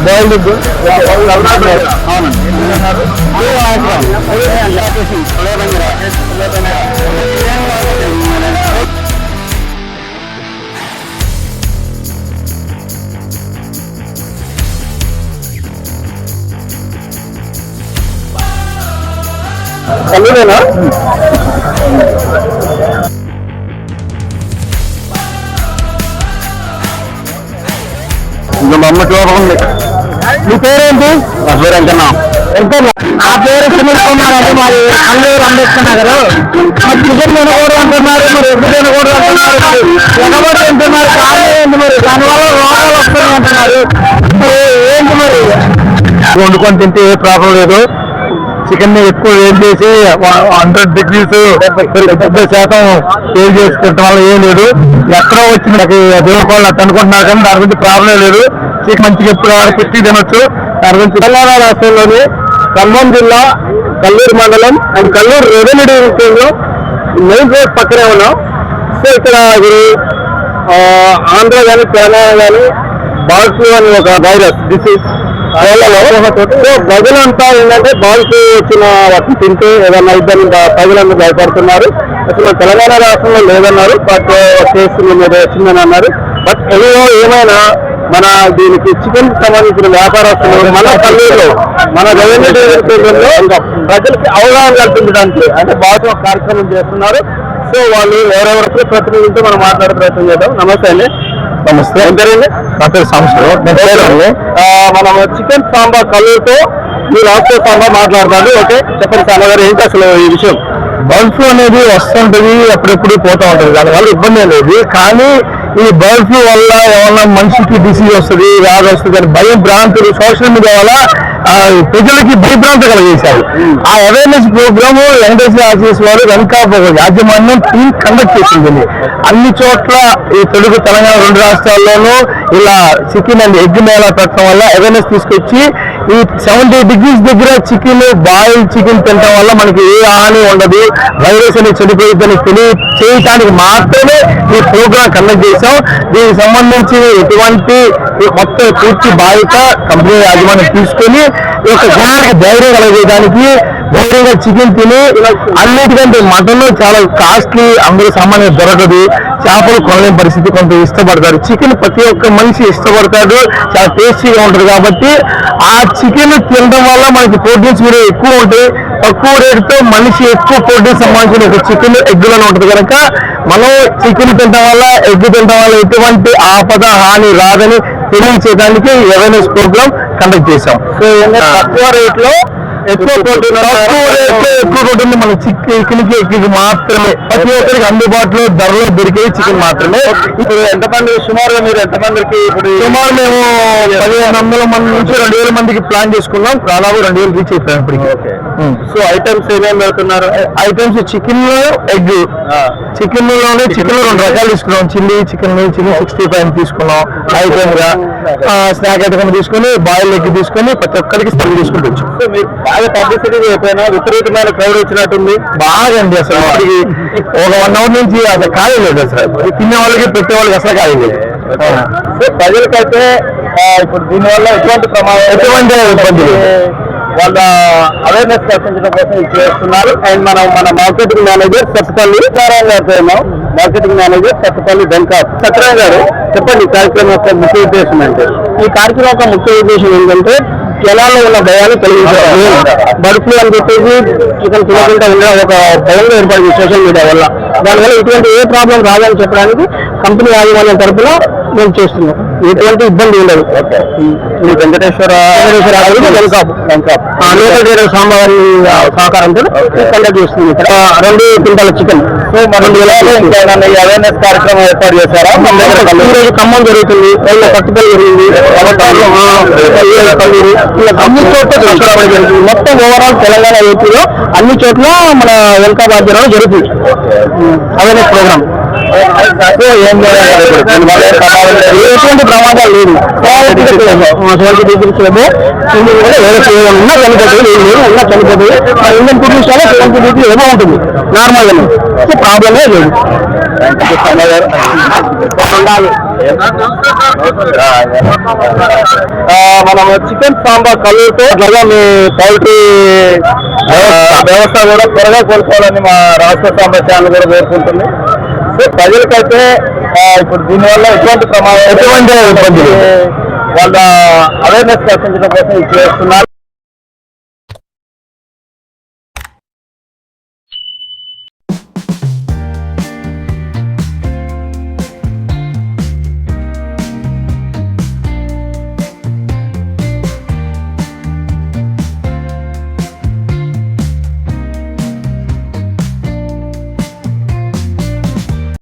Boiled కల్లుడేనా? మా అమ్మ చూడ ఉంది. మీ పేరేంటి? నా పేరు వెంకన్న. నా పేరు సునీల్ కుమార్ అండి. మాది అల్లూరు అంబేద్కర్ నగర్. మరి చికెన్ తినకూడదు అంటున్నారు, మరి ఎగ్గు తినకూడదు అంటున్నారు, ఎగబడి తింటున్నారు. కానీ ఏంటి మరి దానివల్ల రోగాలు వస్తున్నాయి అంటున్నారు. ఏంటి మరి వండుకొని తింటే ఏ ప్రాబ్లం లేదు. చికెన్ ని ఎక్కువ వేడి చేసి 100 degrees 70% వేడి చేసి తినడం వల్ల ఏం లేదు. ఎక్కడో వచ్చిన దేవుకోళ్ళు అట్లా అనుకుంటున్నారు, కానీ దాని గురించి ప్రాబ్లం లేదు. చికెన్ మంచిగా ఎప్పుడు పెట్టి తినొచ్చు. దాని గురించి తెలంగాణ రాష్ట్రంలోని ఖమ్మం జిల్లా కల్లూరు మండలం and Kalluru revenue division main road పక్కనే ఉన్నాం. సో ఇక్కడ ఆంధ్ర కానీ తెలంగాణ కానీ బర్డ్ ఫ్లూ అని ఒక వైరస్ డిసీజ్ ప్రజలంతా ఏంటంటే బాల్స్ వచ్చిన వాటిని తింటే ఏదన్నా ఇద్దరు ప్రజలందరూ భయపడుతున్నారు. అసలు తెలంగాణ రాష్ట్రంలో లేదన్నారు, బట్ కేసుల మీద వచ్చిందని అన్నారు. బట్ ఏమైనా మన దీనికి చికెన్ సంబంధించిన వ్యాపారస్తులు మన కల్లూరులో మన రెవెన్యూ డివిజన్లో ప్రజలకి అవగాహన కల్పించడానికి అంటే బాగా కార్యక్రమం చేస్తున్నారు. సో వాళ్ళు ఎవరెవరికి ప్రతినిధులతో మనం మాట్లాడే ప్రయత్నం చేద్దాం. నమస్తే అండి. నమస్తే. ఏం పేరండి? నా పేరు సంవత్సరం. మనం చికెన్ సాంబార్ కల్లూరుతో మీ రాష్ట్ర సాంబార్ మాట్లాడతాను. ఓకే, చెప్పండి సాంబార్ గారు, ఏంటి అసలు ఈ విషయం? బర్డ్ ఫ్లూ అనేది వస్తుంటది, అప్పుడెప్పుడు పోతూ ఉంటుంది, దానివల్ల ఇబ్బంది లేదు. కానీ ఈ బర్డ్ ఫ్లూ వల్ల ఏమన్నా మనిషికి డిసీజ్ వస్తుంది, వ్యాధి వస్తుంది అని భయం భ్రాంతులు సోషల్ మీడియా వల్ల ప్రజలకి భయభ్రాంతి కలిగేశారు. ఆ అవేర్నెస్ ప్రోగ్రామ్ వెంకటేశ్వర ఆర్టీసీ వారు వెనక యాజమాన్యం టీం కండక్ట్ చేసింది. అన్ని చోట్ల ఈ తెలుగు తెలంగాణ 2 రాష్ట్రాల్లోనూ ఇలా చికెన్ అండ్ ఎగ్ మేళా పెట్టడం వల్ల అవేర్నెస్ తీసుకొచ్చి ఈ 70 degrees దగ్గర చికెన్ బాయిల్డ్ చికెన్ తినడం వల్ల మనకి ఏ హాని ఉండదు, వైరస్ అనేది చనిపోయిద్దని చేయటానికి మాత్రమే ఈ ప్రోగ్రాం కండక్ట్ చేశాం. దీనికి సంబంధించి ఎటువంటి మొత్తం పూర్తి బాధ్యత కంపెనీ యాజమాన్యం తీసుకొని ఈ యొక్క జనానికి ధైర్యం కలిగేయడానికి ధైర్యంగా చికెన్ తిని, అన్నిటికంటే మటన్ చాలా కాస్ట్లీ, అందరూ సామాన్యంగా దొరకదు, చేపలు కొనలేని పరిస్థితి, కొంత ఇష్టపడతారు. చికెన్ ప్రతి ఒక్క మనిషి ఇష్టపడతాడు, చాలా టేస్టీగా ఉంటుంది. కాబట్టి ఆ చికెన్ తినడం వల్ల మనకి ప్రోటీన్స్ కూడా ఎక్కువ ఉంటాయి. తక్కువ రేటుతో మనిషి ఎక్కువ ప్రోటీన్ సంబంధించిన ఒక చికెన్ ఎగ్గులను ఉంటుంది కనుక మనం చికెన్ తినడం వల్ల, ఎగ్ తినడం వల్ల ఎటువంటి ఆపద హాని రాదని తెలియచేయడానికి అవేర్నెస్ ప్రోగ్రామ్ కండక్ట్ చేశాం. సో తక్కువ రేట్లో ఎక్కువ ప్రోటీన్, ఎక్కువ ప్రోటీన్ మన చికెన్కి ఎగ్కి మాత్రమే ప్రతి ఒక్కరికి అందుబాటులో ధరలో దొరికే చికెన్ మాత్రమే. ఇప్పుడు ఎంతమంది సుమారుగా మీరు ఎంతమందికి? ఇప్పుడు సుమారు మేము 1500 మంది నుంచి 2000 మందికి ప్లాన్ చేసుకున్నాం. దాదాపు 2000 రీచ్ అయిపోయాం ఇప్పటికి. సో ఐటమ్స్ ఏమేమి పెడుతున్నారు? Items chicken, egg. చికెన్ లోనే చికెన్ 2 రకాలు తీసుకున్నాం. చిల్లీ చికెన్, చిల్లీ 65 తీసుకున్నాం ఐటమ్ గా. స్నాక్ ఐటమ్ తీసుకుని, బాయిల్ ఎగ్ తీసుకుని ప్రతి ఒక్కరికి స్టైల్ తీసుకుంటూ వచ్చాం. సో మీకు బాగా పబ్లిసిటీ అయిపోయినా విపరీతమైన క్రౌడ్ వచ్చినట్టుంది. బాగా అండి, అసలు ఇప్పటికి ఒక 1 hour నుంచి అసలు ఖాళీ లేదు. అసలు తినే వాళ్ళకి పెట్టే వాళ్ళకి అసలు ఖాళీ లేదు. సో ప్రజలకైతే ఇప్పుడు దీనివల్ల ఎటువంటి ప్రమాదం, ఎటువంటి ఇబ్బంది వాళ్ళ అవేర్నెస్ కల్పించడం కోసం ఇది చేస్తున్నారు. అండ్ మన మార్కెటింగ్ మేనేజర్ సత్తుపల్లి ఉన్నాం. Marketing manager Sathupalli Venkat. సత్యరావు గారు, చెప్పండి ఈ కార్యక్రమం యొక్క ముఖ్య ఉద్దేశం అంటే? ఈ కార్యక్రమం యొక్క ముఖ్య ఉద్దేశం ఏంటంటే జనాల్లో ఉన్న భయాన్ని కలిగించారు. బర్డ్ ఫ్లూ అని చెప్పేసి చికెన్ తినకుండా ఉన్న ఒక భయంగా ఏర్పడింది సోషల్ మీడియా వల్ల. దానివల్ల ఇటువంటి ఏ ప్రాబ్లం రాదని చెప్పడానికి కంపెనీ యాజమాన్యం తరఫున మేము చేస్తున్నాం. ఎటువంటి ఇబ్బంది ఉండదు. ఈ వెంకటేశ్వర లోకల్ ట్రేడర్ సాంబారి సహకారంతో కండక్ట్ చేస్తుంది. 2 క్వింటాల చికెన్. సో మనం అవేర్నెస్ కార్యక్రమం ఏర్పాటు చేశారా? ఈ రోజు ఖమ్మం జరుగుతుంది, కట్టుబడి జరిగింది, అన్ని చోట్ల కష్టపడి జరుగుతుంది. మొత్తం ఓవరాల్ తెలంగాణ ఏపీలో అన్ని చోట్ల మన వెంకబాద్ జిల్లాలో జరుగుతుంది అవేర్నెస్ ప్రోగ్రామ్. ఎటువంటి ప్రమాదాలు లేదు. 70 డిగ్రీస్ ఏమో ఉన్నా చనిపోతుంది, ఉన్నా చనిపోతుంది. ఇండియన్ పుట్టిన 70 డిగ్రీ ఏమో ఉంటుంది నార్మల్గానే, ప్రాబ్లమే లేదు. మనం చికెన్ సాంబార్ కలుగుతూ అట్లాగా మీ పౌల్ట్రీ వ్యవస్థ కూడా త్వరగా కోల్పోవాలని మా రాష్ట్ర సాంబార్ ఛానల్ కూడా కోరుకుంటుంది. సో ప్రజలకైతే ఇప్పుడు దీనివల్ల ఎటువంటి ప్రమాదం, ఎటువంటి ఇబ్బంది వాళ్ళ అవేర్నెస్ కల్పించడం కోసం ఇది చేస్తున్నారు.